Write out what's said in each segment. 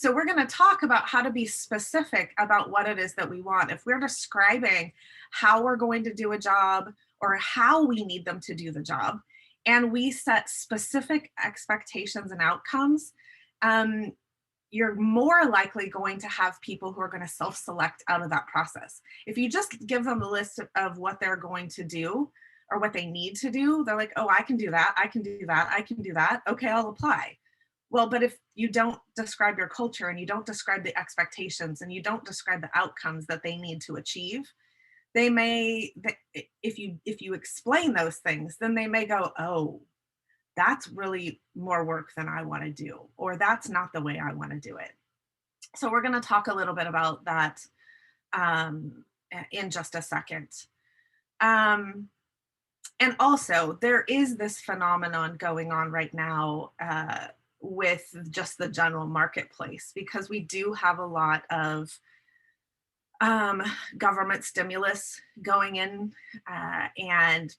So we're going to talk about how to be specific about what it is that we want. If we're describing how we're going to do a job or how we need them to do the job, and we set specific expectations and outcomes, you're more likely going to have people who are going to self-select out of that process. If you just give them a list of what they're going to do or what they need to do, they're like, oh, I can do that, I can do that, I can do that. Okay, I'll apply. Well, but if you don't describe your culture and you don't describe the expectations and you don't describe the outcomes that they need to achieve, they may, if you explain those things, then they may go, oh, that's really more work than I want to do, or that's not the way I want to do it. So we're going to talk a little bit about that in just a second. And also, there is this phenomenon going on right now with just the general marketplace, because we do have a lot of government stimulus going in, and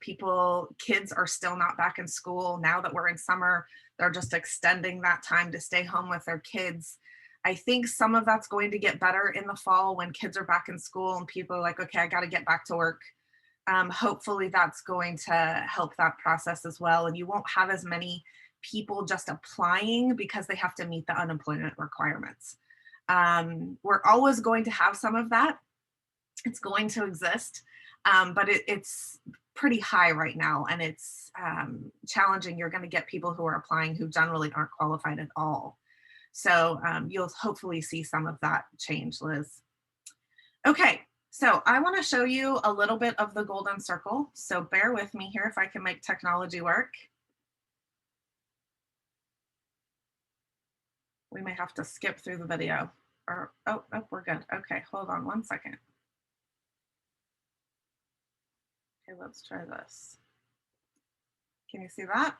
kids are still not back in school. Now that we're in summer, they're just extending that time to stay home with their kids. I think some of that's going to get better in the fall when kids are back in school and people are like, okay, I got to get back to work. Hopefully that's going to help that process as well. And you won't have as many people just applying because they have to meet the unemployment requirements. We're always going to have some of that. It's going to exist, but it's pretty high right now, and it's challenging. You're going to get people who are applying who generally aren't qualified at all. So you'll hopefully see some of that change, Liz. Okay, so I want to show you a little bit of the golden circle. So bear with me here if I can make technology work. We may have to skip through the video. Or, oh, we're good. Okay, hold on one second. Okay, let's try this. Can you see that?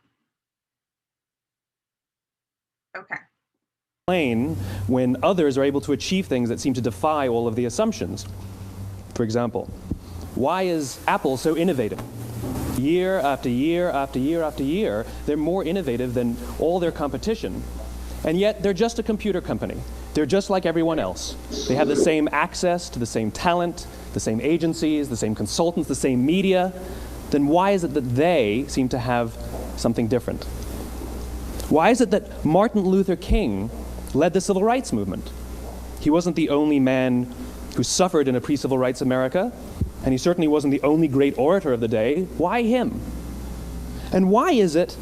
Okay. When others are able to achieve things that seem to defy all of the assumptions. For example, why is Apple so innovative? Year after year after year after year, they're more innovative than all their competition. And yet they're just a computer company. They're just like everyone else. They have the same access to the same talent, the same agencies, the same consultants, the same media. Then why is it that they seem to have something different? Why is it that Martin Luther King led the civil rights movement? He wasn't the only man who suffered in a pre-civil rights America, and he certainly wasn't the only great orator of the day. Why him? And why is it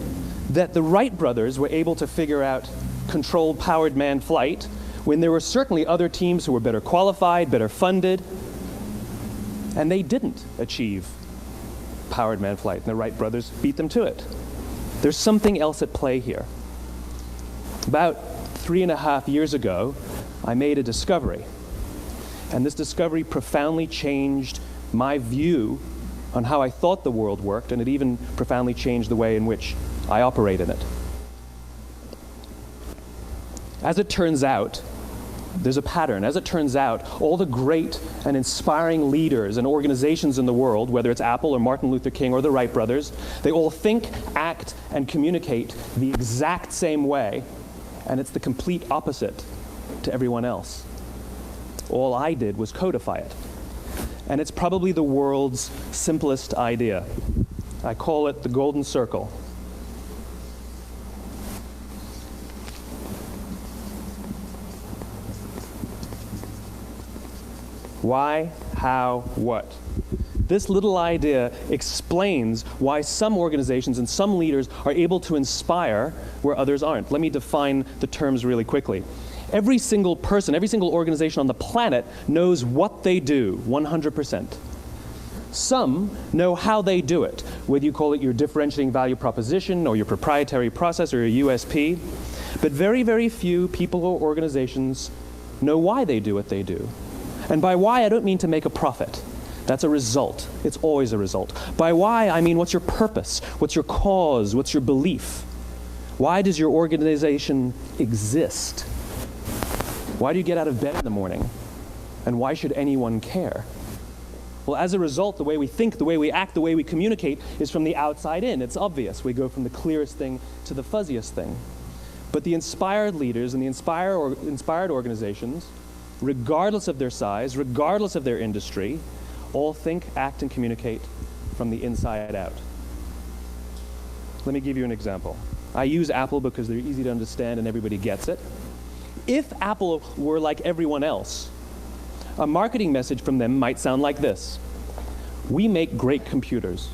that the Wright brothers were able to figure out controlled powered manned flight when there were certainly other teams who were better qualified, better funded, and they didn't achieve powered manned flight, and the Wright brothers beat them to it? There's something else at play here. About 3.5 years ago, I made a discovery, and this discovery profoundly changed my view on how I thought the world worked, and it even profoundly changed the way in which I operate in it. As it turns out, there's a pattern. As it turns out, all the great and inspiring leaders and organizations in the world, whether it's Apple or Martin Luther King or the Wright brothers, they all think, act, and communicate the exact same way, and it's the complete opposite to everyone else. All I did was codify it. And it's probably the world's simplest idea. I call it the golden circle. Why, how, what? This little idea explains why some organizations and some leaders are able to inspire where others aren't. Let me define the terms really quickly. Every single person, every single organization on the planet knows what they do, 100%. Some know how they do it, whether you call it your differentiating value proposition or your proprietary process or your USP. But very, very few people or organizations know why they do what they do. And by why, I don't mean to make a profit. That's a result. It's always a result. By why, I mean what's your purpose? What's your cause? What's your belief? Why does your organization exist? Why do you get out of bed in the morning? And why should anyone care? Well, as a result, the way we think, the way we act, the way we communicate is from the outside in. It's obvious. We go from the clearest thing to the fuzziest thing. But the inspired leaders and the inspired organizations, regardless of their size, regardless of their industry, all think, act, and communicate from the inside out. Let me give you an example. I use Apple because they're easy to understand and everybody gets it. If Apple were like everyone else, a marketing message from them might sound like this. We make great computers.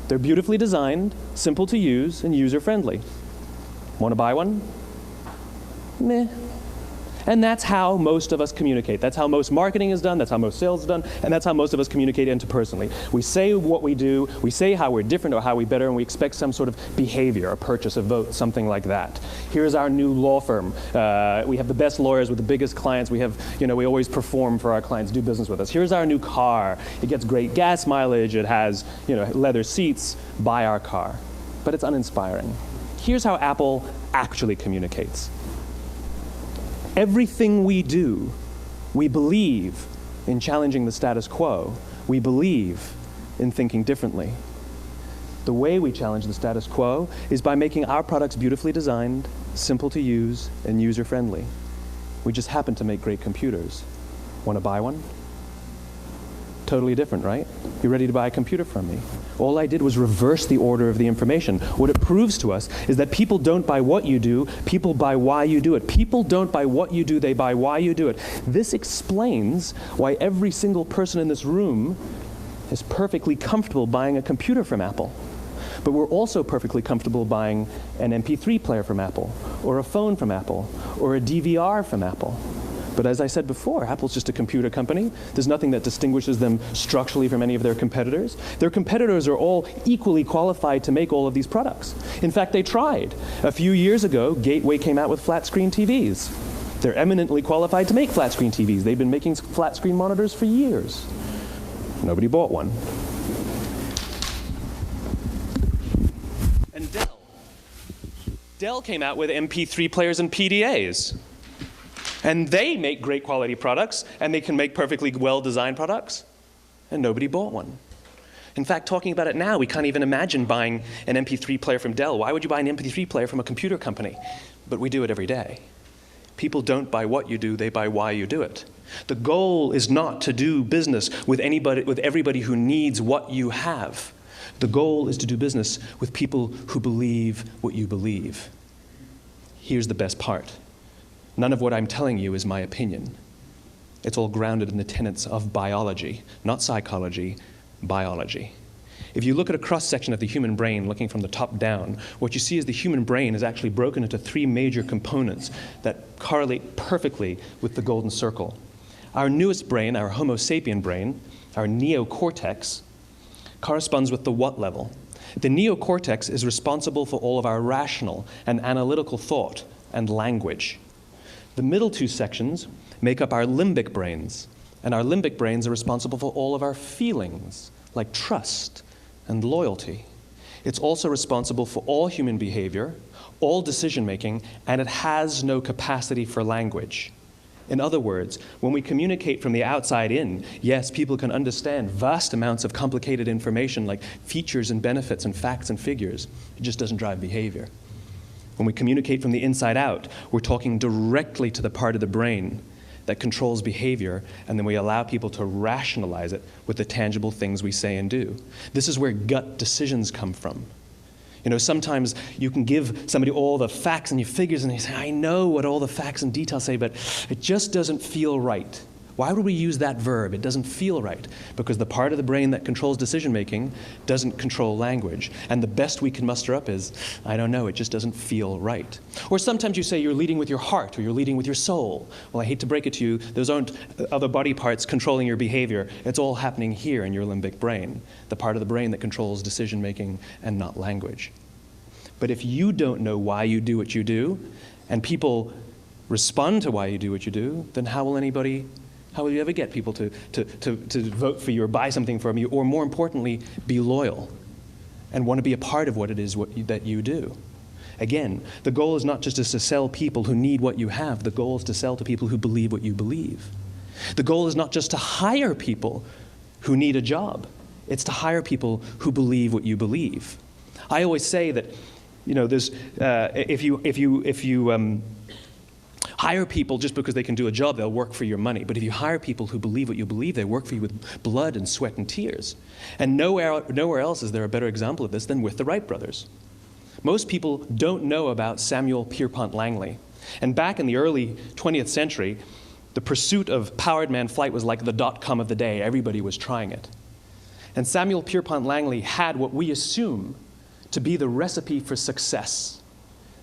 They're beautifully designed, simple to use, and user-friendly. Want to buy one? Meh. And that's how most of us communicate. That's how most marketing is done, that's how most sales is done, and that's how most of us communicate interpersonally. We say what we do, we say how we're different or how we're better, and we expect some sort of behavior, a purchase, a vote, something like that. Here's our new law firm. We have the best lawyers with the biggest clients. We have, we always perform for our clients, do business with us. Here's our new car. It gets great gas mileage. It has, leather seats. Buy our car. But it's uninspiring. Here's how Apple actually communicates. Everything we do, we believe in challenging the status quo. We believe in thinking differently. The way we challenge the status quo is by making our products beautifully designed, simple to use, and user-friendly. We just happen to make great computers. Want to buy one? Totally different, right? You're ready to buy a computer from me. All I did was reverse the order of the information. What it proves to us is that people don't buy what you do, people buy why you do it. People don't buy what you do, they buy why you do it. This explains why every single person in this room is perfectly comfortable buying a computer from Apple. But we're also perfectly comfortable buying an MP3 player from Apple, or a phone from Apple, or a DVR from Apple. But as I said before, Apple's just a computer company. There's nothing that distinguishes them structurally from any of their competitors. Their competitors are all equally qualified to make all of these products. In fact, they tried. A few years ago, Gateway came out with flat-screen TVs. They're eminently qualified to make flat-screen TVs. They've been making flat-screen monitors for years. Nobody bought one. And Dell came out with MP3 players and PDAs. And they make great quality products, and they can make perfectly well-designed products, and nobody bought one. In fact, talking about it now, we can't even imagine buying an MP3 player from Dell. Why would you buy an MP3 player from a computer company? But we do it every day. People don't buy what you do, they buy why you do it. The goal is not to do business with everybody who needs what you have. The goal is to do business with people who believe what you believe. Here's the best part. None of what I'm telling you is my opinion. It's all grounded in the tenets of biology, not psychology, biology. If you look at a cross-section of the human brain, looking from the top down, what you see is the human brain is actually broken into three major components that correlate perfectly with the golden circle. Our newest brain, our Homo sapien brain, our neocortex, corresponds with the what level. The neocortex is responsible for all of our rational and analytical thought and language. The middle two sections make up our limbic brains, and our limbic brains are responsible for all of our feelings, like trust and loyalty. It's also responsible for all human behavior, all decision-making, and it has no capacity for language. In other words, when we communicate from the outside in, yes, people can understand vast amounts of complicated information like features and benefits and facts and figures. It just doesn't drive behavior. When we communicate from the inside out, we're talking directly to the part of the brain that controls behavior, and then we allow people to rationalize it with the tangible things we say and do. This is where gut decisions come from. Sometimes you can give somebody all the facts and your figures, and they say, I know what all the facts and details say, but it just doesn't feel right. Why would we use that verb? It doesn't feel right. Because the part of the brain that controls decision-making doesn't control language. And the best we can muster up is, I don't know, it just doesn't feel right. Or sometimes you say you're leading with your heart or you're leading with your soul. Well, I hate to break it to you, those aren't other body parts controlling your behavior. It's all happening here in your limbic brain, the part of the brain that controls decision-making and not language. But if you don't know why you do what you do, and people respond to why you do what you do, then how will you ever get people to vote for you or buy something from you, or more importantly, be loyal and want to be a part of what it is that you do? Again, the goal is not just to sell people who need what you have. The goal is to sell to people who believe what you believe. The goal is not just to hire people who need a job. It's to hire people who believe what you believe. I always say that You know, there's, if you hire people just because they can do a job, they'll work for your money. But if you hire people who believe what you believe, they work for you with blood and sweat and tears. And nowhere else is there a better example of this than with the Wright brothers. Most people don't know about Samuel Pierpont Langley. And back in the early 20th century, the pursuit of powered man flight was like the dot-com of the day. Everybody was trying it. And Samuel Pierpont Langley had what we assume to be the recipe for success.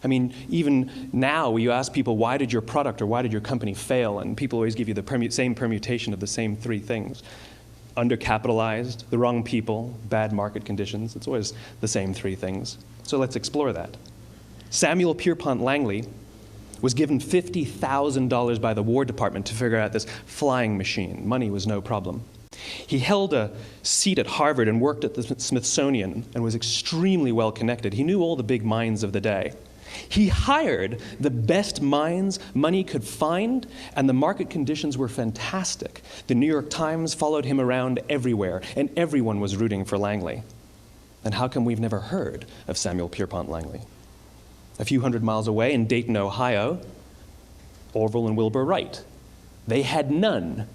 I mean, even now, you ask people, why did your product or why did your company fail? And people always give you the same permutation of the same three things. Undercapitalized, the wrong people, bad market conditions. It's always the same three things. So let's explore that. Samuel Pierpont Langley was given $50,000 by the War Department to figure out this flying machine. Money was no problem. He held a seat at Harvard and worked at the Smithsonian and was extremely well connected. He knew all the big minds of the day. He hired the best minds money could find, and the market conditions were fantastic. The New York Times followed him around everywhere, and everyone was rooting for Langley. And how come we've never heard of Samuel Pierpont Langley? A few hundred miles away in Dayton, Ohio, Orville and Wilbur Wright. They had none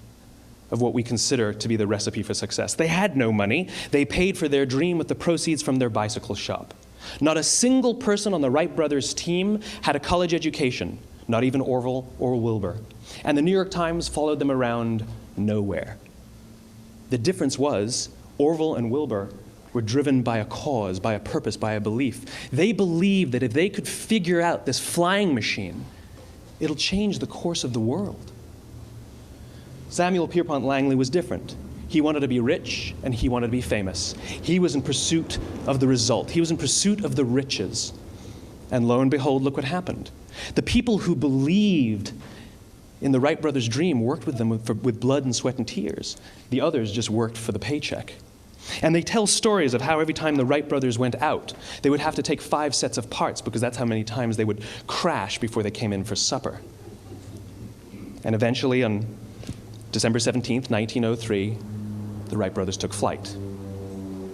of what we consider to be the recipe for success. They had no money. They paid for their dream with the proceeds from their bicycle shop. Not a single person on the Wright brothers' team had a college education, not even Orville or Wilbur. And the New York Times followed them around nowhere. The difference was Orville and Wilbur were driven by a cause, by a purpose, by a belief. They believed that if they could figure out this flying machine, it'll change the course of the world. Samuel Pierpont Langley was different. He wanted to be rich, and he wanted to be famous. He was in pursuit of the result. He was in pursuit of the riches. And lo and behold, look what happened. The people who believed in the Wright brothers' dream worked with them with blood and sweat and tears. The others just worked for the paycheck. And they tell stories of how every time the Wright brothers went out, they would have to take 5 sets of parts because that's how many times they would crash before they came in for supper. And eventually, on December 17th, 1903, the Wright brothers took flight.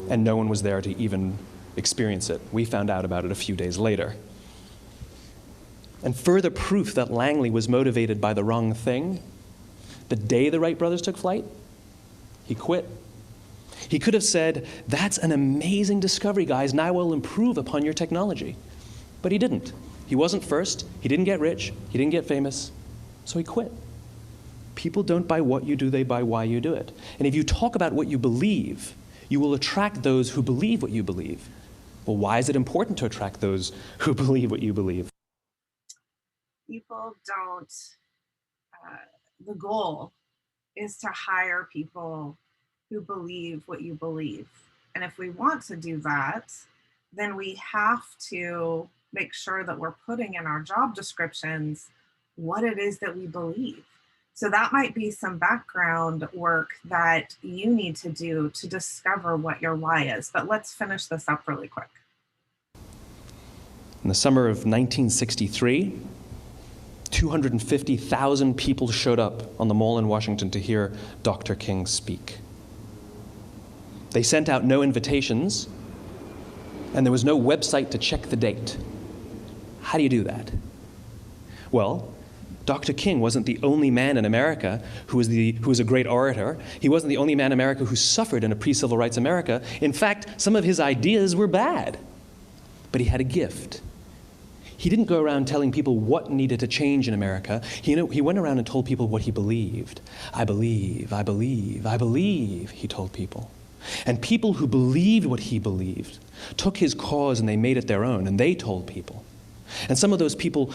And no one was there to even experience it. We found out about it a few days later. And further proof that Langley was motivated by the wrong thing, the day the Wright brothers took flight, he quit. He could have said, that's an amazing discovery, guys, and I will improve upon your technology. But he didn't. He wasn't first. He didn't get rich. He didn't get famous. So he quit. People don't buy what you do, they buy why you do it. And if you talk about what you believe, you will attract those who believe what you believe. Well, why is it important to attract those who believe what you believe? People don't, the goal is to hire people who believe what you believe. And if we want to do that, then we have to make sure that we're putting in our job descriptions what it is that we believe. So that might be some background work that you need to do to discover what your why is. But let's finish this up really quick. In the summer of 1963, 250,000 people showed up on the Mall in Washington to hear Dr. King speak. They sent out no invitations, and there was no website to check the date. How do you do that? Well, Dr. King wasn't the only man in America who was a great orator. He wasn't the only man in America who suffered in a pre-civil rights America. In fact, some of his ideas were bad. But he had a gift. He didn't go around telling people what needed to change in America. He went around and told people what he believed. I believe, I believe, I believe, he told people. And people who believed what he believed took his cause and they made it their own, and they told people. And some of those people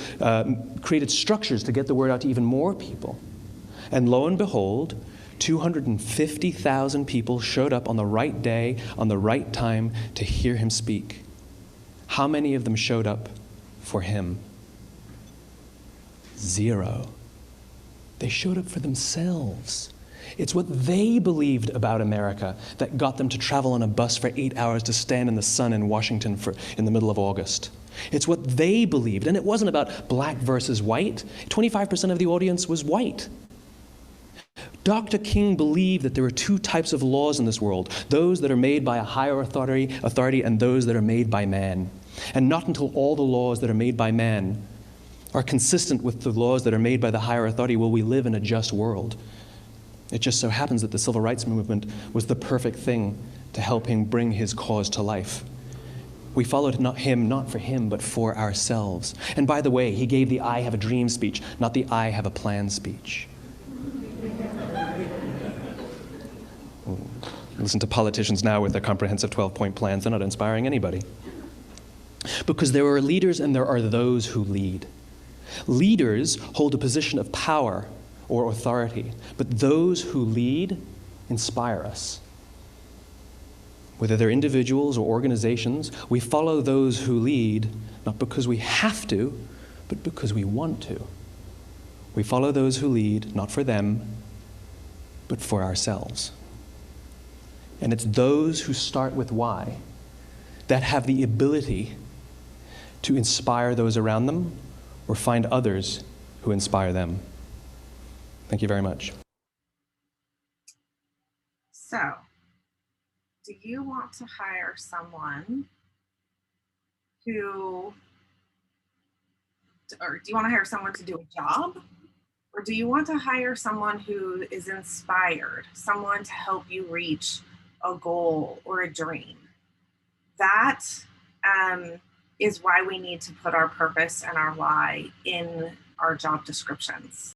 created structures to get the word out to even more people. And lo and behold, 250,000 people showed up on the right day, on the right time to hear him speak. How many of them showed up for him? 0. They showed up for themselves. It's what they believed about America that got them to travel on a bus for 8 hours to stand in the sun in Washington in the middle of August. It's what they believed, and it wasn't about black versus white. 25% of the audience was white. Dr. King believed that there were 2 types of laws in this world, those that are made by a higher authority and those that are made by man. And not until all the laws that are made by man are consistent with the laws that are made by the higher authority will we live in a just world. It just so happens that the civil rights movement was the perfect thing to help him bring his cause to life. We followed him not for him, but for ourselves. And by the way, he gave the I have a dream speech, not the I have a plan speech. Listen to politicians now with their comprehensive 12-point plans. They're not inspiring anybody. Because there are leaders and there are those who lead. Leaders hold a position of power or authority, but those who lead inspire us. Whether they're individuals or organizations, we follow those who lead not because we have to, but because we want to. We follow those who lead not for them, but for ourselves. And it's those who start with why that have the ability to inspire those around them or find others who inspire them. Thank you very much. So, do you want to hire someone or do you want to hire someone to do a job? Or do you want to hire someone who is inspired, someone to help you reach a goal or a dream? That is why we need to put our purpose and our why in our job descriptions.